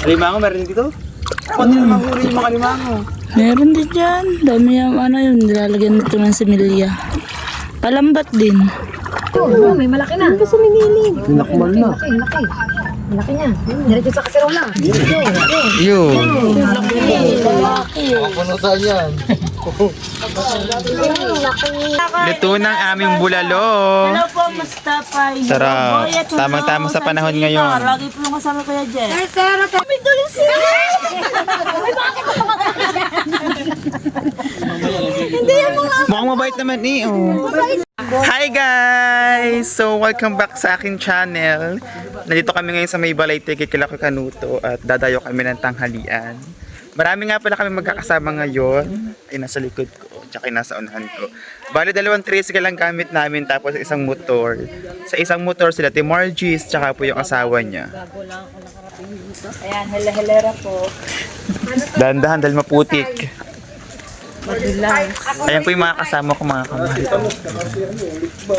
Alimango, meron dito? Pwede na mahuli yung mga alimango. Meron din dyan. Dami yung ano yun. Nilalagyan nito ng similya. Palambat din. Oo, may malaki na. Hindi sa minilid. Pinakmal na. Laki. Malaki niya. Diretso sa kaserola. Yun. Punutan yan. Luto ng aming bulalo. Hello po, Mustapay. Sarap. Tamang-tama sa panahon ngayon. Lagi po yung kasama kaya dyan. Kami tuloy siya. Mukhang mabait naman eh. Oh. Hi guys! So welcome back sa akin channel. Nandito kami ngayon sa may Balete kay Kilako Kanuto at dadayo kami ng tanghalian. Marami nga pala kami magkakasama ngayon. Ay nasa likod ko, tsaka nasa unahan ko. Bali 2 tricycle lang gamit namin tapos isang motor. Sa isang motor sila Timorgis tsaka po yung asawa niya. Ayan, hela-helera po. Dahan-dahan dahil maputik. Madilang. Ayan po yung mga kasama ko mga kamahal.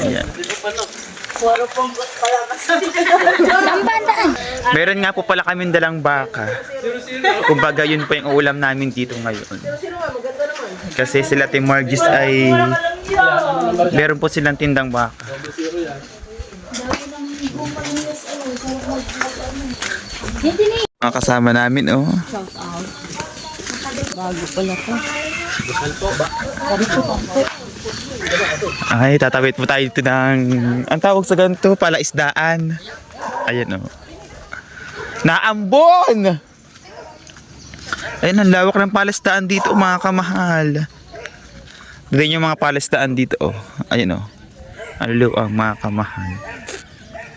Ayan. Puro pong pala Meron nga po pala kaming dalang baka. Kumbaga yun po yung ulam namin dito ngayon. Kasi sila Timorgis ay meron po silang tindang baka. Mga kasama namin oh. Bago pala to. Ay, tatawid po tayo dito ng ang tawag sa ganito, palaisdaan. Ayan oh. Naambon! Ayan, ang lawak ng palaisdaan dito mga kamahal. Doon yung mga palaisdaan dito oh. Ayan oh. Ang luwang mga kamahal.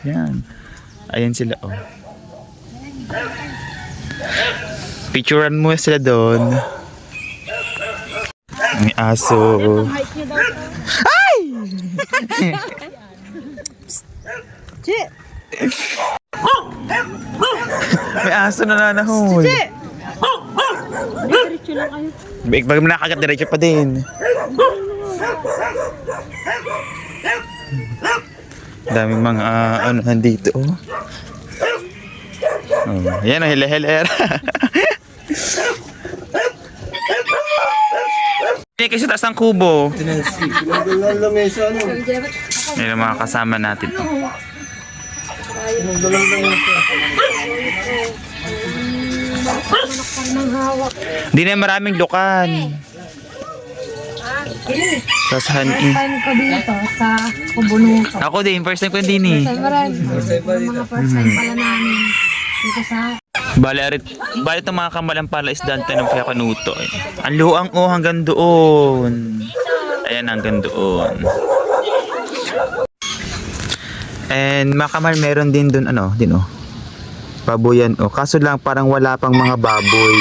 Ayan. Ayan sila oh. Picturean mo sila doon. May aso. Ay! May aso na nanahol. Diretso lang kayo. Bag mo nakagat diretso pa din. Daming mga ano nandito oh. Oh, yan ang hila-hilera. Hindi kasi taas ang kubo. Yan ang mga kasama natin. Hindi na maraming lukan. Sasahan. Time ko dito sa Kubunuto. Ako din, first time ko din eh. Mga first time pala namin. Dito sa Bali itong mga kamalang pala isdaan tayo ng Kanuto. Ang luang oh hanggang doon. Ayan hanggang doon. And mga kamal meron din doon ano, din oh. Baboyan oh. Kaso lang parang wala pang mga baboy.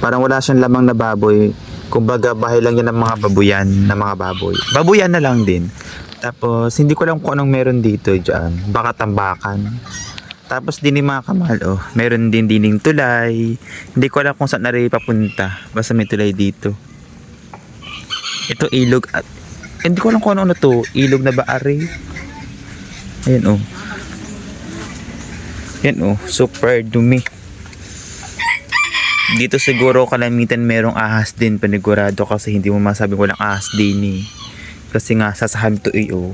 Parang wala siyang lamang na baboy. Kumbaga bahay lang yan ng mga babuyan na mga baboy. Babuyan na lang din. Tapos hindi ko alam kung anong meron dito diyan. Baka tambakan. Tapos din yung mga kamahal, oh, meron din dining tulay. Hindi ko alam kung saan na rin papunta. Basta may tulay dito. Ito ilog. At, hindi ko alam kung ano to. Ilog na ba ari? Ayan oh. Ayan oh. Super dumi. Dito siguro kalamitan merong ahas din. Panigurado kasi hindi mo masabing walang ahas din eh. Kasi nga sasahan to eh oh.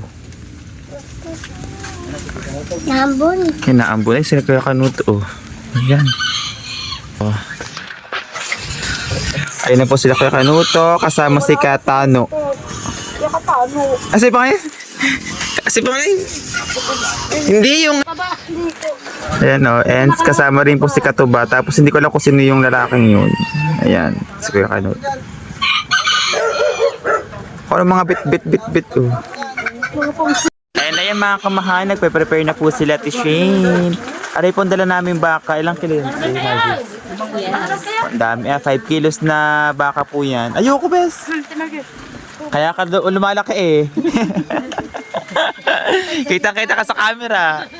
Naambon. Naambon ay sila Kuya Kanuto oh. Ayan. Oh. Ayun na po sila Kuya Kanuto kasama si Katano. Kasi pa ngayon? Kasi pa ngayon? Hindi yung ayan oh. And kasama rin po si Katuba. Tapos hindi ko alam kung sino yung lalaking yun. Ayan. Si Kuya Kanuto. Kung ano mga bit oh. Ayan mga kamahal, nagpe-prepare na po sila at Shane. Aray po ang dala namin baka. Ilang kilo yun? Ang dami 5 kilos na baka po yan. Ayoko bes. Kaya ka lumalaki eh. Kita-kita ka sa camera.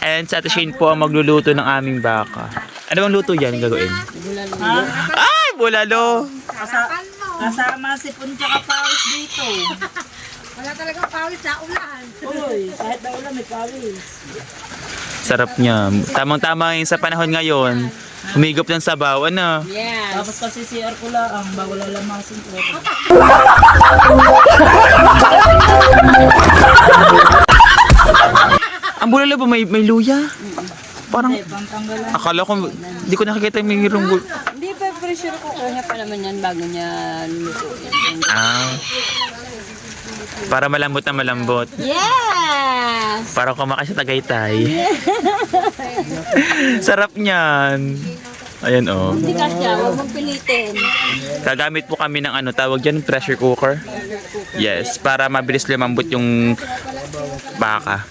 And sa Shane po ang magluluto ng aming baka. Ano bang luto yan gagawin? Ay! Bulalo! Kasama si Puncha Kapawis dito. Wala talagang pawis sa ulan. Uy, kahit na ulan may pawis. Sarap niya. Tamang-tama yung sa panahon ngayon. Humigop ng sabaw, ano? Yes. Tapos kasi CR ko lang, bago lalamasin ko. Ang bulalo ba may luya? Parang, Pangtanggalan. akala ko, hindi ko nakikita yung mayroong Hindi pa pressure cooker niya pa naman yan bago niya lutuin. Ah. Para malambot na malambot. Yes! Para kumakain sa Tagaytay. Sarap niyan. Ayan oh. Hindi ka siya, huwag mong pilitin. Gagamit po kami ng ano, tawag dyan, pressure cooker. Yes, para mabilis lumambot yung baka.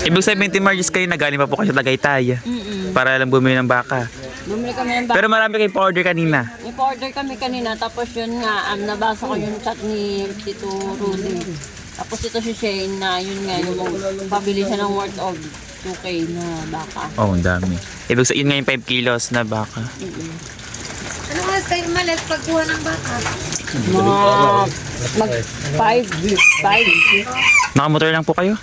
Ibig sabihin, Team Margis, kayo nagaling pa po kayo sa Tagaytay. Para lang bumili ng baka. Bumili kami ng baka. Pero marami kayong pa-order kanina. Ipa-order kami kanina, tapos yun nga, nabasa ko yung chat ni Tito Rudy. Tapos ito si Shane na yun nga, yung pabili siya ng worth of 2K na baka. Oh, ang dami. Ibig sabihin ngayon 5 kilos na baka. Ano oras kayo umalis pagkuha ng baka? Mga mag 5. Nakamotor lang po kayo?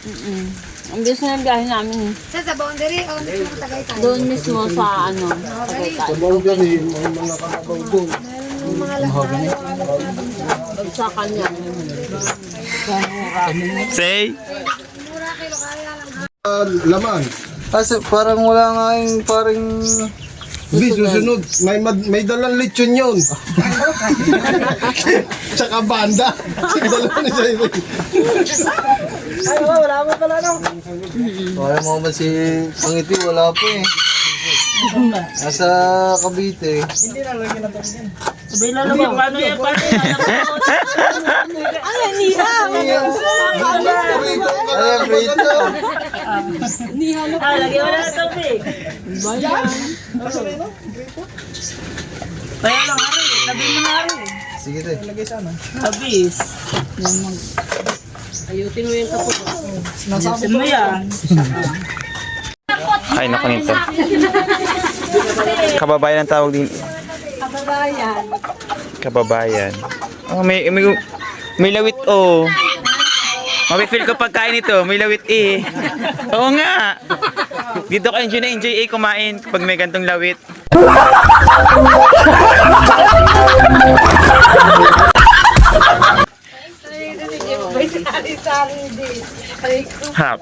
Ang bilis na yung biyahe namin. Sa boundary o mismo Tagaytay? Doon mismo sa ano, bagsakan niya. Say! Laman. Kasi parang wala nga yung parang... Di, susunod. May dalang lechon yun. Tsaka banda. Dala ni Jaime. Wala mo ba si Pangiti, wala po eh. Nasa Cavite. Sabay lang naman, paano yan? Paano yan? Ay, Brito. Lagyan mo na ng tubig. Kaya lang, Ari. Tabi mo na, Ari. Sige te. Abis. Ayutin mo yung kapot. Ayusin mo yan. Ay, naku nito. Kababayan ang tawag din. Kababayan. Kababayan. Oh, may lawit oh. Mapifeel ko pagkain ito. May lawit eh. Oo nga. Dito ka enjoy kumain kapag may gantong lawit. Hap.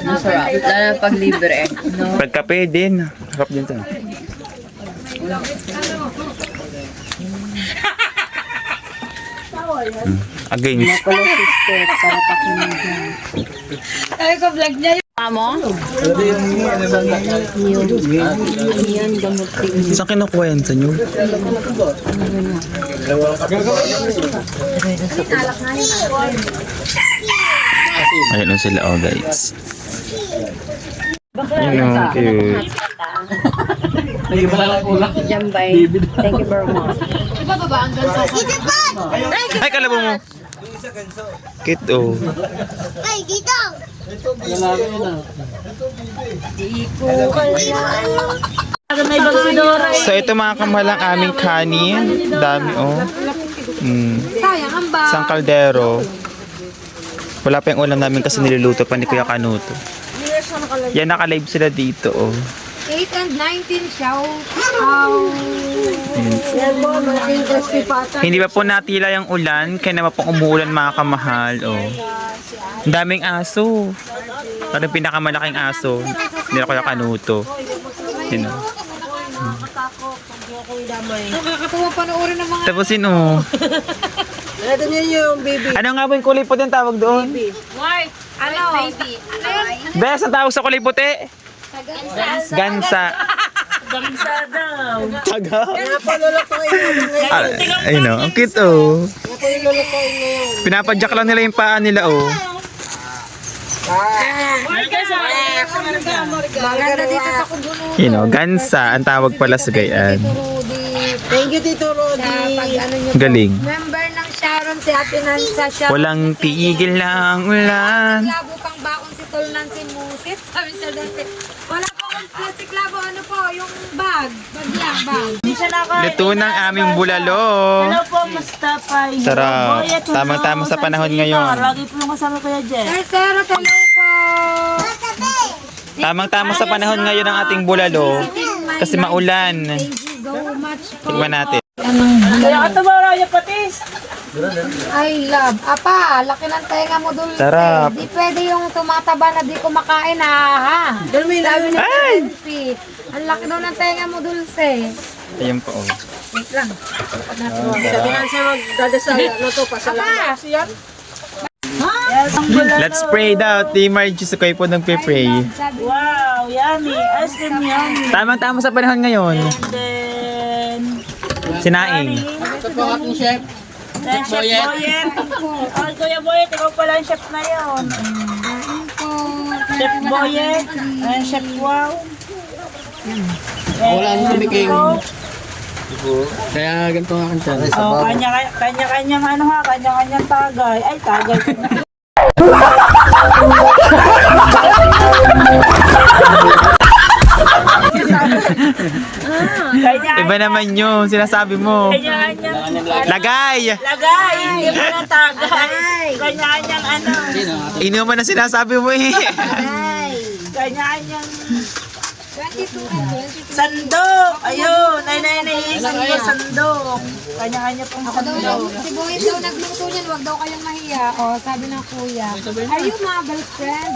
Masarap. Lalo na pag libre. Pagkape din. Harap din ito. Again. Ay ko vlog niya yung mo? Yan, gamot din. Saan kinukuha yan sa nyo? Ayan na sila oh guys. Yun oh, cute. Jambay. Thank you very much. Ay, kalabo mo. Cute oh. Ay, dito! May bagsidora. So ito mga kamalang aming kanin. Dami oh. Sayang ang ba? Isang kaldero. Wala pa yung ulam namin kasi niluluto pa ni Kuya Kanuto. Yan, naka-live sila dito oh. 8 and 19 siya. Hindi pa po natila yung ulan, kaya naman pong umuulan mga kamahal oh. Ang daming aso. Parang pinakamalaking aso. Nila Kuya Kanuto. Yun oh. Nakakatawa panoorin ng mga Tapos yun oh. Ito niya yung baby. Ano nga ba yung kulay puti ang tawag doon? ano? Baby. Bes, ang tawag sa kulay puti? Gansa. Gansa daw. Taga. Ayun oh, ang cute oh. Pinapadyak lang nila yung paa nila oh. Maganda dito sa Kubuno. You know, gansa ang tawag pala sa gayan. Thank you, Tito Rodi. Pag ano nyo, Galing. member ng Sharon, si Ate Nansa siya. Walang tigil ng ulan. Labo pang bakon si Tol Nancy Musit. Sabi siya dati, wala pang Plastic labo, ano po, yung bag. Bag lang, bag. Hindi siya nakain. Luto ng aming bulalo. Hello po, Mustapay. Sarap. Boy, at Tamang-tama hello, sa panahon Sansina. ngayon. Lagi po yung kasama Kuya Jen. Sir, hello po. Tamang-tama sa panahon ngayon ng ating bulalo. Kasi maulan. Thank you so much po. Tignan natin. Kaya ka tumara yung patis. I love. Apa, laki ng tenga mo dulce. Sarap. Di pwede yung tumataba na di kumakain ha. Sabi na Ay! Ang laki daw ng tenga mo dulce. Ayun po. Oh. Wait lang. Let's pray daw. Team Margie, so kayo po nagpe-pray. Wow, yummy. Ice cream yummy. Tamang-tama sa panahon ngayon. And then, Sinaing. Chef Boyet. Oh, Kuya Boyet, ikaw pala yung chef na yun. Chef Boyet. And Chef Wow. Wala nang tumiking. Ikaw. Kaya ganito nga kanta. Oh, kanya-kanyang ano ha, kanya-kanyang tagay. Ay, tagay. Iba naman yun. Sinasabi mo. Kanya-kanyang Lagay! lagay, hindi mo na tagay. Kanya-kanyang ano, Inuman na sinasabi mo eh. kanya-kanyang sandok. Ayun, ay naiisip ko sandok. Kanya-kanya pong sandok. Si Boyet daw nagluto niyan, wag daw kayong mahiya. O, sabi ng kuya. Are you my best friend?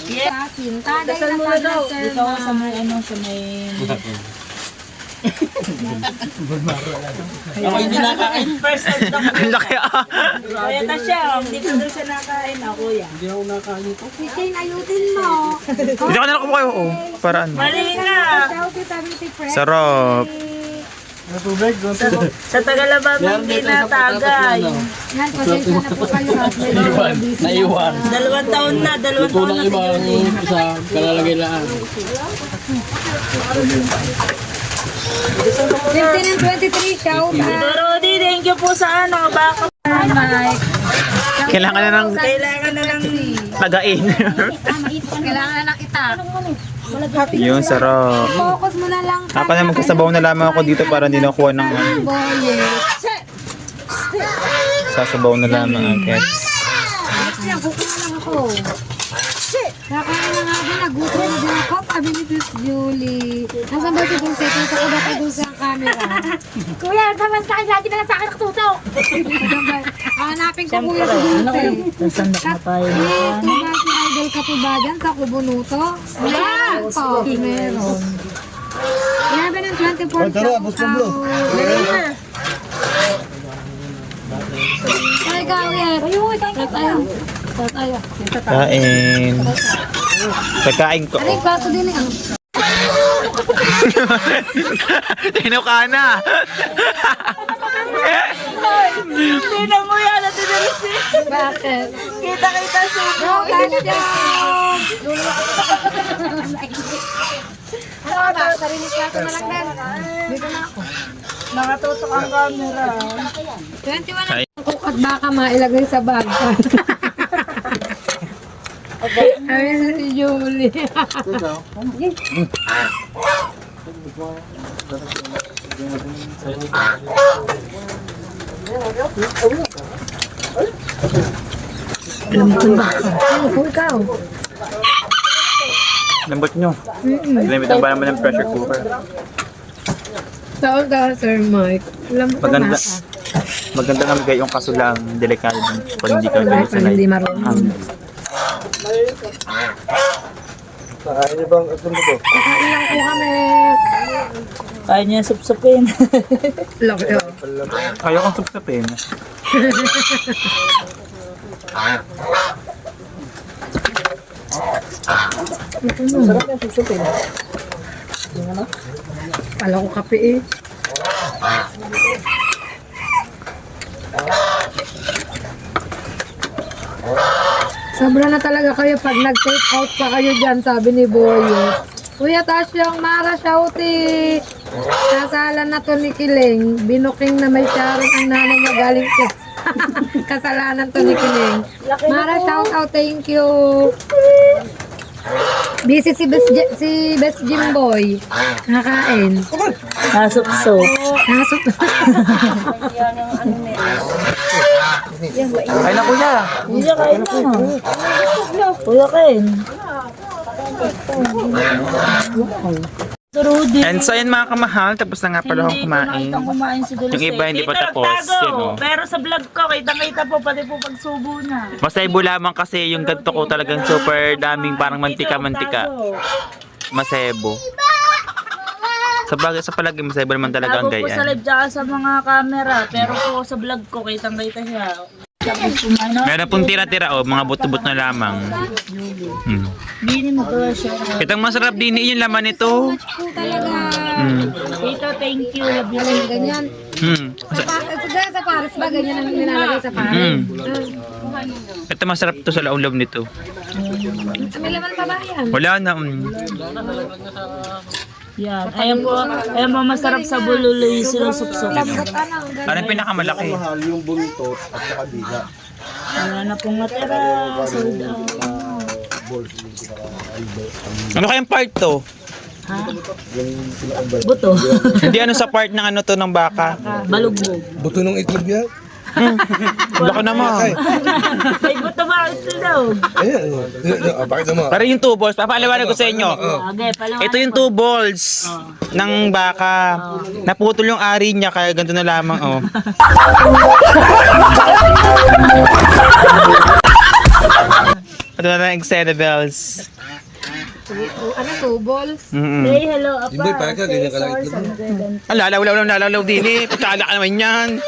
Yes. Kasin, tagay Dasal na mo na sana, daw. sir. Dito ako sa may ano, sa may... Ako hindi nakain. First time na Ang laki ah. Kaya ta siya, hindi ko doon siya nakain ako yan. Hindi ako nakain ito. Si Jane, ayutin mo. Hindi ko na lang kumukayo. Oh. Para ano. Mali nga. Shout it, sabi si Fred. Sarap. Sa Tagalabang hindi na tagay. Yan, pasensya na po kayo. Naiwan. 2 taon na, 2 Ito taon lang na iba ang sa kalalagay lang. 15 and 23, shout out. Dorodi, thank you po sa ano, baka Mike. Kailangan na ng kailangan na lang tagain. Kailangan na ng itak. Yun, sarap. Focus mo na lang. Ako na magsasabaw na lamang ako dito para hindi nakuha ng ano. Boyet. Sasabaw na lamang ang kets. Yan, kukuha lang ako. Kakain na nga din, nagutom na din ako. Sabi ni Sis Julie. Nasaan ba si Dulce? Tuto ko ba kay Dulce ang camera? Kuya, naman sa akin, lagi na lang sa akin nakatutok. Hanapin ko kuya si Dulce. sandok na tayo. Kung ba si Idol ka po ba dyan sa Kubunuto? Meron po, meron. Grabe ng 24 Tara, Boss Pablo. Ay, kuya. Ayun, tayo. Tayo. Kain. Pagkain ko. Aray, plato din eh. Tino ka na. Tingnan mo yan, natin na rin Bakit? Kita-kita sa Bro, tayo dyan. Ano ba? Sarili plato na lang din. Dito na ako. nakatutok ang camera. 21 ang kukat baka mailagay sa bag. Sabi na si Julie. Ikaw. Lambot nyo. Ginamit ang ba naman ng pressure cooker. Saan ka, Sir Mike? Alam mo Maganda. Maganda nga magay yung kaso lang delikado pag hindi ka ganyan sa Hindi light. marunong. Kakain niyo bang ito ko? Kakain lang po kami. Kaya niya supsupin. Laki oh. Ayaw kong supsapin. Kala ko kape eh. Sobra na talaga kayo pag nag-take out pa kayo dyan, sabi ni Boyo. Kuya Tasyong, Mara Shouty. Kasalan na to ni Kiling. Binuking na may Sharon ang nanay niya galing sa kasalanan to ni Kiling. Mara shout out, thank you. Busy si Best Jimboy. Nakakain. Nasupsop. Nasok. Yan ang ano nila. Ay na kuya. Kuya, kain na. Kuya, kain. Rudy. And so yan mga kamahal, tapos na nga pala akong kumain. Kitang kumain si Dulce. Yung iba hindi pa Dito tapos, nagtago. yun, oh. Pero sa vlog ko, kitang-kita po, pati po pagsubo na. Masaybo lamang kasi yung ganito ko talagang super daming parang mantika-mantika. Masebo. Sa bagay, sa palagi masebo naman talaga ang Tago po sa ganyan. live tsaka sa mga camera. Pero po sa vlog ko, kitang-kita siya. Tapos kumain na. Meron pong tira-tira oh, mga buto-buto na lamang. Bini mo to siya. Itang masarap din yung laman nito. Mm. Tito, thank you. Love you. Ganyan. Sa Paris ba? Ganyan ang nilalagay sa Paris. Ito masarap to sa loob nito. May laman pa ba yan? Wala na. Yan. Ayan po masarap sa bululoy sila supsop. Ano yung pinakamalaki? Mahal yung buntot at saka dila. Wala na pong matira. Sold out. Ano kayang part to? Buto. Hindi ano sa part ng ano to ng baka. Balugbog. Buto ng itlog yan? Laki naman. May buto ba ito daw? Ayan. Pakita mo. Para yung 2 balls, papaliwanag ko sa inyo. Okay, palawan. Ito yung 2 balls ng baka. Naputol yung ari niya kaya ganito na lamang oh. Ito na lang extended bells. Ano to? Balls? Say hello, apa. Jimboy, parang ka, ganyan ka lang itlog mo. Lalaw din eh. Putala ka naman yan.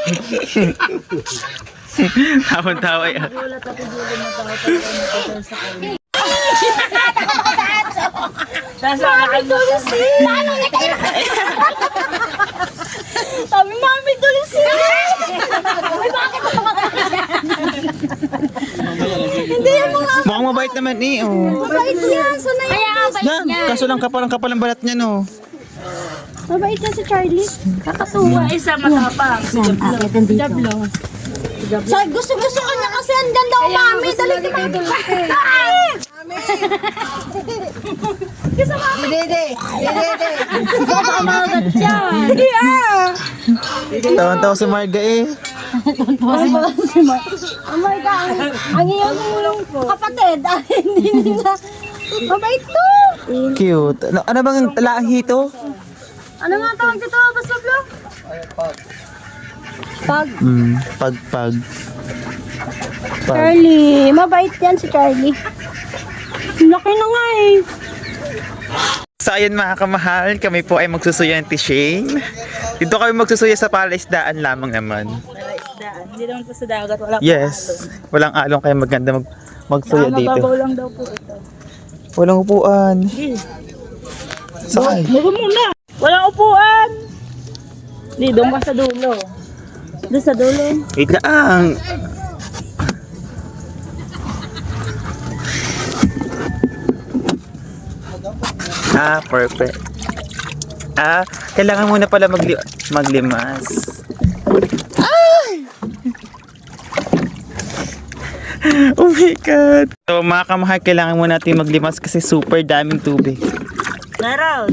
Tawang-tawa yan. Gulat ako dulo na tao talaga sa kanya. Nasa nakalimutan. Sabi mami Dulce. Mukhang mabait naman eh. Oh. Mabait yan. Sanay. Kaya nga bait Yan, kaso lang kapal ang balat niya no. Mabait yan si Charlie. Kakatuwa. Isa matapang. Si Jablo. So, gusto ko niya kasi andyan daw mami. Dali ka tayo Dulce. Dede. Ikaw baka makagat yan. Hindi Tawan-tawa si Marga eh. Oh my God. Ang iyong kapatid. Hindi nila. Mabait to. Cute. Ano bang lahi to? Ano nga tawag dito? Basta vlog? Pag. Pag. Charlie. Mabait yan si Charlie. Laki na nga eh. So ayun mga kamahal, kami po ay magsusuya ng Shane. Dito kami magsusuya sa palaisdaan lamang naman. Isdaan. Hindi naman po sa dagat. Wala po. Yes, walang alon kaya maganda magsuya dito. Mababaw lang daw po ito. Walang upuan. Saan? Bago muna. Walang upuan. Hindi, doon ka sa dulo. Doon sa dulo. Wait lang. Perfect. Kailangan muna pala maglimas. Oh my God. So mga kamahal, kailangan muna natin maglimas kasi super daming tubig. Meron.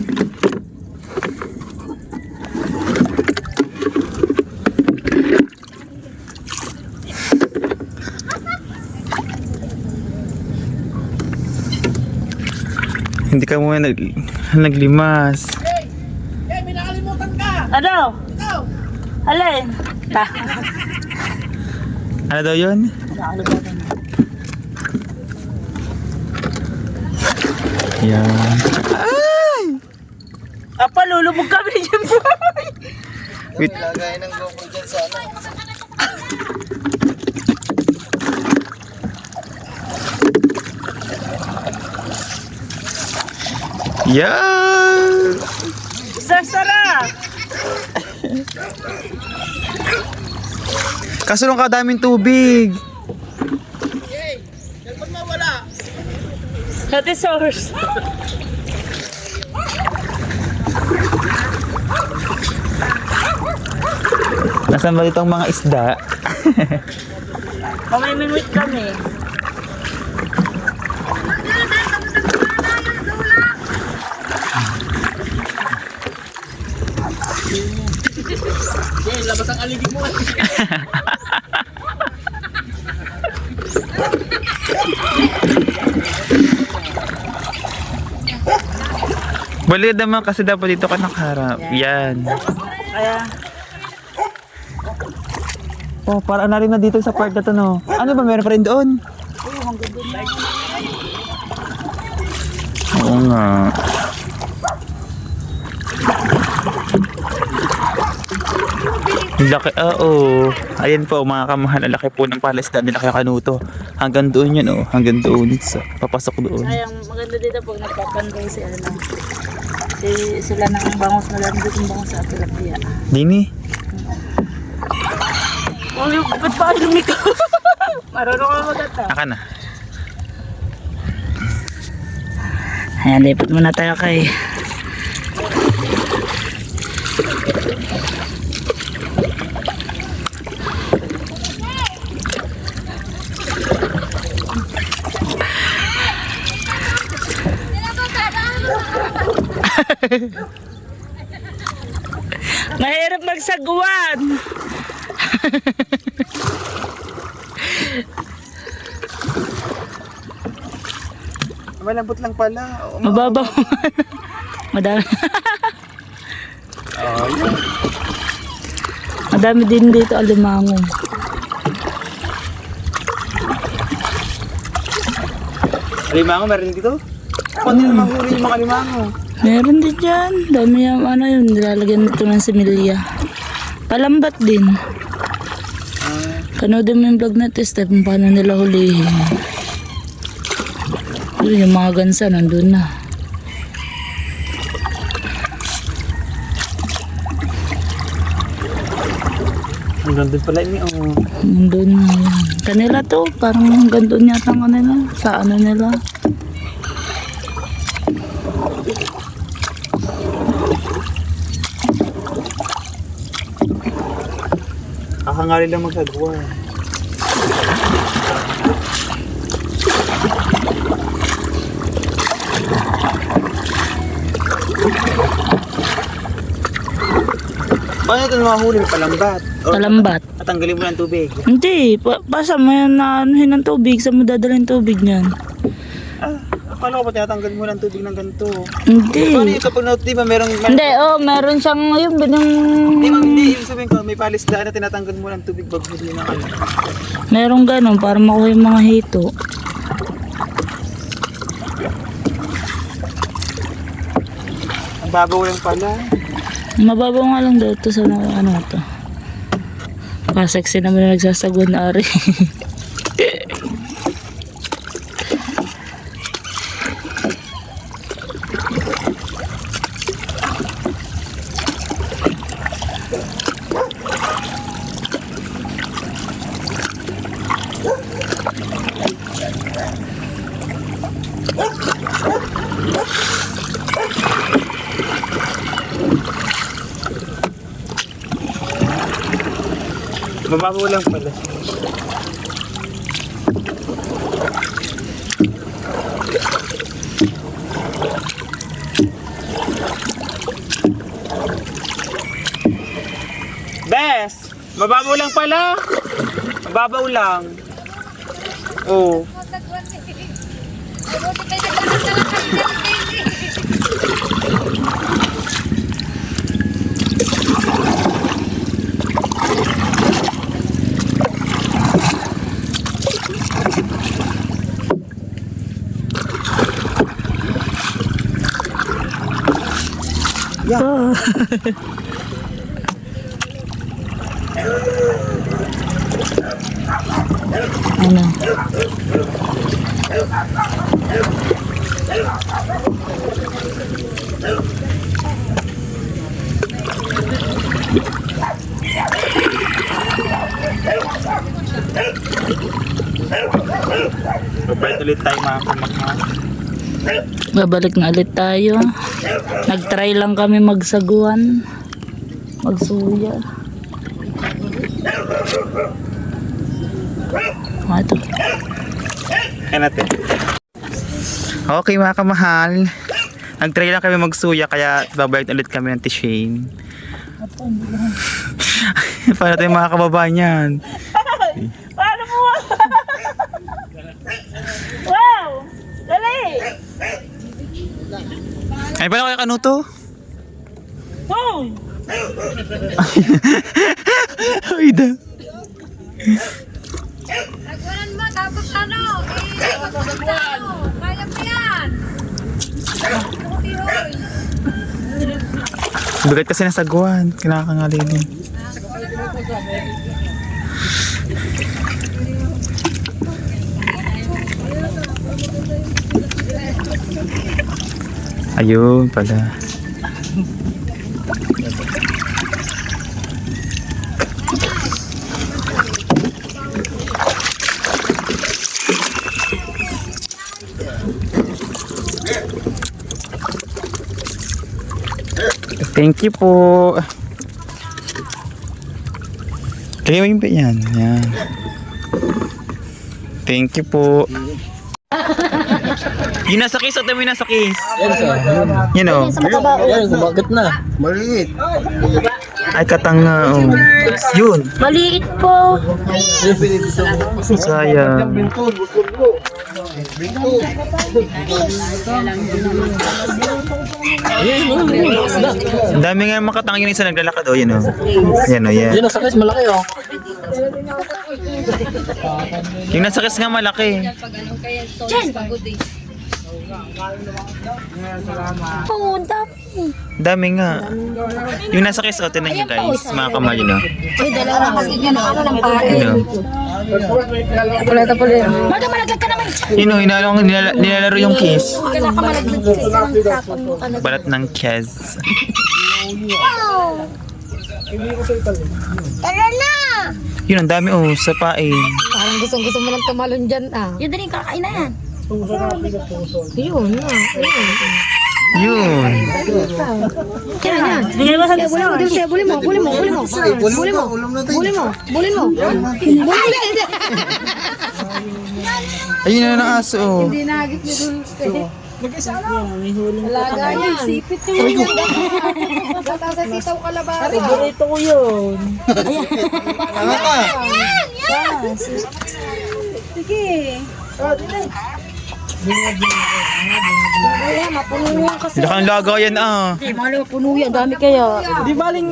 Hindi ka muna naglimas. Ano? Alin? Ano daw yun? Yan. Apa, lulubog kami dyan po. Wait. Lagay ng GoPro dyan sa ano. Yan. Sasara. Kaso lang kadaming tubig. That is ours. Nasaan ba ditong mga isda? Mamay minute kami. aligi mo. Balik naman kasi dapat dito ka nakaharap. Yan. Kaya, Oh, parang na rin na dito sa part na to, no? Ano ba, meron pa rin doon? Oo nga. Laki, oo. Ayan po, mga kamahal, ang laki po ng palisdan nila kaya Kanuto. Hanggang doon yun, oh. Hanggang doon. Papasok doon. sayang maganda dito pag nagpapanday si ano. Sila nang bangus na lang dito yung bangus sa tilapia. Dini. Oh, ba't pa lumiko? Marunong ka magata. Aka na. Ayan, lipat muna tayo kay mahirap magsagwan. Malambot lang pala. Oo, Mababaw. Madami. Madami din dito alimango. Alimango, meron din dito? Kung hindi naman huli yung mga alimango. Meron din dyan. Dami yung ano yun. Nilalagyan nito ng similya. Palambat din. Kanoodin mo yung vlog na test kung paano nila hulihin. Yun, yung mga gansa nandun na. Hanggang doon pala ini, oh. Nandun na yan. Kanila to. Parang hanggang doon yata ang ano nila. Sa ano nila. Kakangali lang magsagawa. Paano ito mahuli? Palambat? O, Palambat. tatanggalin mo ng tubig? Hindi. Basta mo yan na anuhin ng tubig. Saan mo dadalhin tubig niyan? Ah, akala ko ba tinatanggal mo ng tubig ng ganito? Hindi. Paano yung kapag di ba merong... Hindi, meron siyang yung binang... Hindi ma'am, hindi. Yung sabihin ko, may palisdaan na tinatanggal mo ng tubig bago hindi na kayo. Merong ganun para makuha yung mga hito. Ang babaw lang pala. Mababaw nga lang daw ito sa ano to. Sexy naman na nagsasagwan na ari. Mababaw lang pala. Bes! Mababaw lang pala. Mababaw lang. Oo. Oh. Ano? Babalik ulit tayo mga kamahal. Babalik na ulit tayo. Nag-try lang kami magsaguan. Magsuya. Ito. Kaya natin. Okay mga kamahal. Nag-try lang kami magsuya kaya babalik ulit kami ng T-Shane. Para tayong mga kababayan yan. Paano mo? Wow! Dali! Ay, paano kaya kanuto? Wow! Ay, da. Nagwanan mo, tapos ano? Kaya mo yan. Bigat kasi ng sagwan. Kailangan ka nga din. Ayun pala. Thank you po. Kaya yung yan. Yan. Thank you po. Yung nasa case, yung nasa case. You know. Yan, kumagat na. Maliit. Ay, katanga. Oh. Yun. Maliit po. Yung pinitisan mo. Sayang. Binto, busog ko. Binto. Ang dami nga makatanga yun isa naglalakad. Oh, yun oh. Yan oh, yan. Yan, ang sakis malaki oh. Yung nasa case nga malaki. Dami nga. Yung nasa case, oh, tinan nyo guys. Mga kamal yun oh. Ay, dalawa. Magiging ano ng pae. Yun oh. Puleta, puleta. Magkamalaglag ka naman. Yun oh, nilalaro yung case. Magkamalaglag ka. Balat ng case. Tara na! Yun, ang dami oh, sa pain. Parang gusto mo lang tumalon dyan ah. Yun din yung kakain na yan. Yun na. Yun. Yan, yan. Bigyan mo sa Buli mo. Buli mo. Ulam natin. Buli mo. Ayun na ng aso oh. Hindi nagit ni Dulce. Alaga yan. Sipit yung Bata sa sitaw kalabasa. Paborito ko yun. Tanga ka. Ay, mapuno yan kasi. Lakang lagayan ah. Hindi, mahal puno yan. Dami kaya. Di baling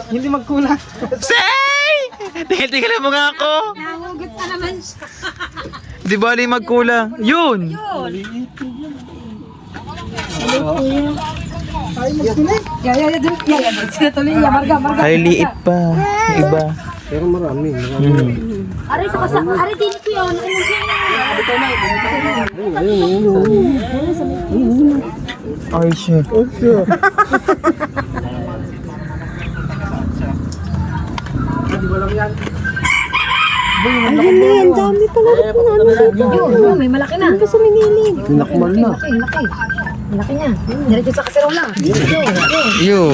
hindi magkulang. Say! Tingil-tingil mo nga ako. Nahugot na naman siya. Di ba alay magkulang? Yun! Sila tuloy yan. Marga. Ay, liit pa. Iba. Pero marami. Aray, sa kasa. Aray, din ko yun. Ay, siya. Ayun na yan. Dami pala. Yun, may malaki na. Kasi minilid. Pinakmal na. Laki. Malaki na. Diretso sa kaserola. Yun.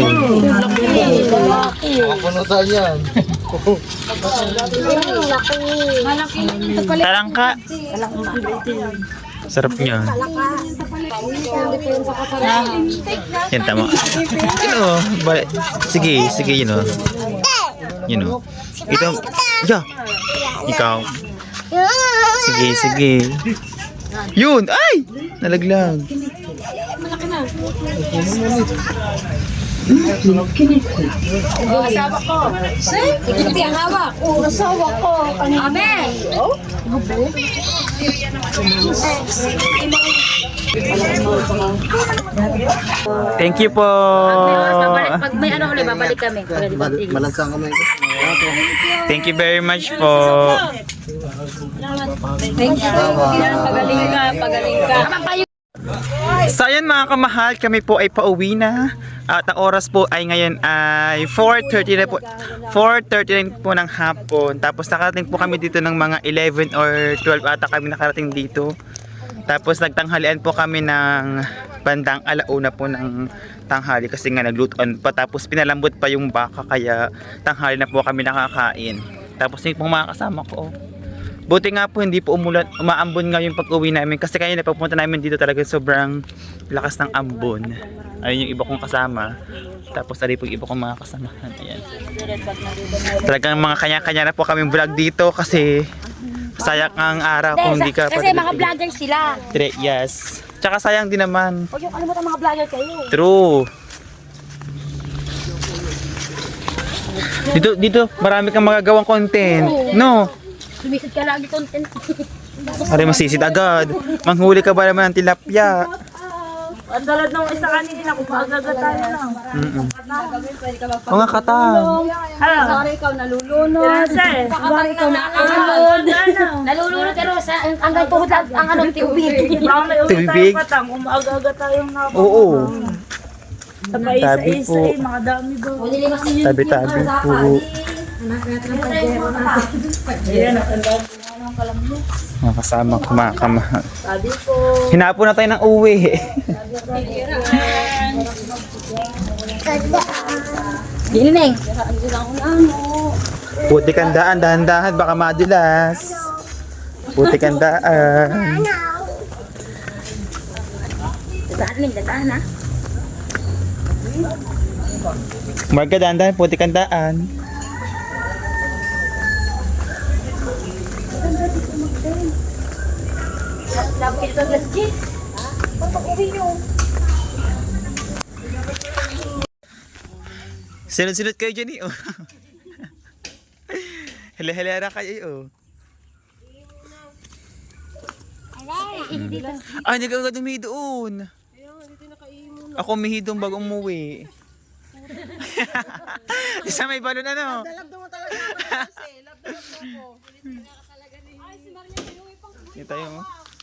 Panutan yan. Malaki. Talangka. Sarap niya. Depende sa kaserola. Yan, tama. Yun o. Sige, yun o. Yun o. Ito. Yeah. Ikaw. Sige. Yun! Ay! Nalaglag. Asawa ko. Hindi ang hawak. Asawa ko. Amen. Thank you po. Pag may ano ulit, babalik kami. Malansang kamay ko. Thank you very much po. Pagaling ka. So ayan mga kamahal, kami po ay pauwi na. At ang oras po ay ngayon ay 4:39 po. 4:39 po ng hapon. Tapos nakarating po kami dito ng mga 11 or 12 ata kami nakarating dito. Tapos nagtanghalian po kami ng bandang alauna po ng tanghali kasi nga naglutuan pa. Tapos pinalambot pa yung baka kaya tanghali na po kami nakakain. Tapos yung mga kasama ko, Buti nga po hindi po umaambon nga yung pag-uwi namin kasi kaya napapunta namin dito talaga sobrang lakas ng ambon. Ayun yung iba kong kasama. Tapos ari po yung iba kong mga kasamahan. Ayan. Talagang mga kanya-kanya na po kaming vlog dito kasi sayang ang araw kung hindi ka Kasi mga vlogger sila. Yes. Tsaka sayang din naman. Huwag yung kalimutan mga vlogger kayo. True. Dito marami kang magagawang content. No. Sumisid ka lagi content. Aray masisid agad. Manghuli ka ba naman ng tilapia? Ang dalad ng isa kanina kung maaga tayo lang. O nga katang. Sorry, ikaw nalulunod. Baka ikaw nalulunod. Nalulunod pero sa hanggang tuhod lang ang anong tubig. Baka may uwi Tubig? tayo patang, kung maaga tayong nakuha. Oo. Sa Tabi paisa-isa po. mga dami doon. Tabi-tabi po. Ayan, natandaan ko nga ng kalamyo. Mga kasama kumakamahal. Sabi ko, Hinapo na tayo ng uwi. Dinineng. Puti kang daan, dahan-dahan, baka madulas. Puti kang daan. Dataan ha. Marga, dahan-dahan, puti kang daan. Labo ito legit. Pag-uwi nyo. Sunod-sunod kayo dyan eh. Oh. Hala-hala kayo eh. Oh. Ah, hindi ka agad umihi doon. Ako umihi doon bago umuwi. Isa may balon ano. Hindi tayo mo.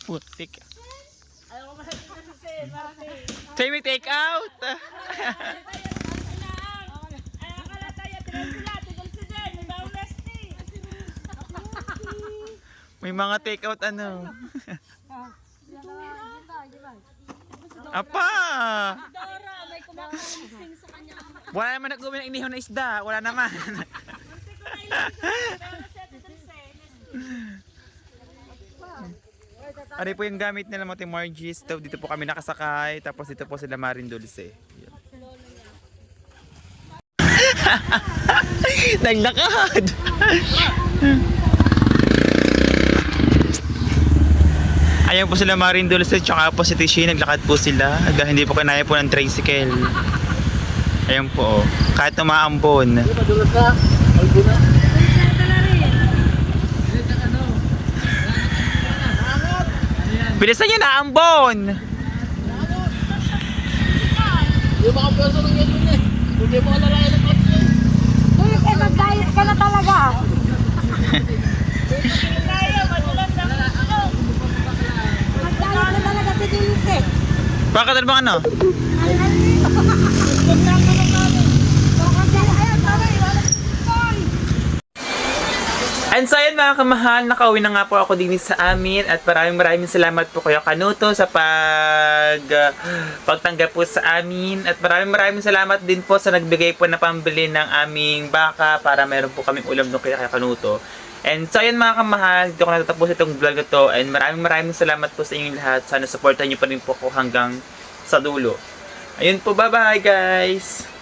Putik. Tayo may take out. May mga take out ano. Apa! Wala naman nag-uwi ng inihaw na isda. Wala naman. Ari po yung gamit nila mga Margie stove. Dito po kami nakasakay. Tapos dito po sila Marin Dulce. Naglakad! Ayan po sila Marin Dulce. Tsaka po si Tishi. Naglakad po sila. Dahil hindi po kanaya po ng tricycle. Ayan po. Kahit umaambon. Padulas ka. Albo na. Bilisan nyo na ambon! Yung mga pwesto ng yan eh. Hindi mo alalayan ng clutch eh. Uy, mag-diet ka na talaga. Mag-diet na talaga si Dulce. Bakit ano bang ano? And so yun mga kamahal, nakauwi na nga po ako din sa amin at maraming salamat po kayo Kanuto sa pagtanggap po sa amin at maraming salamat din po sa nagbigay po na pambili ng aming baka para meron po kaming ulam doon kaya Kanuto. And so yun mga kamahal, dito ko natatapos itong vlog na to and maraming salamat po sa inyong lahat. Sana supportan nyo pa rin po ako hanggang sa dulo. Ayun po, bye bye guys!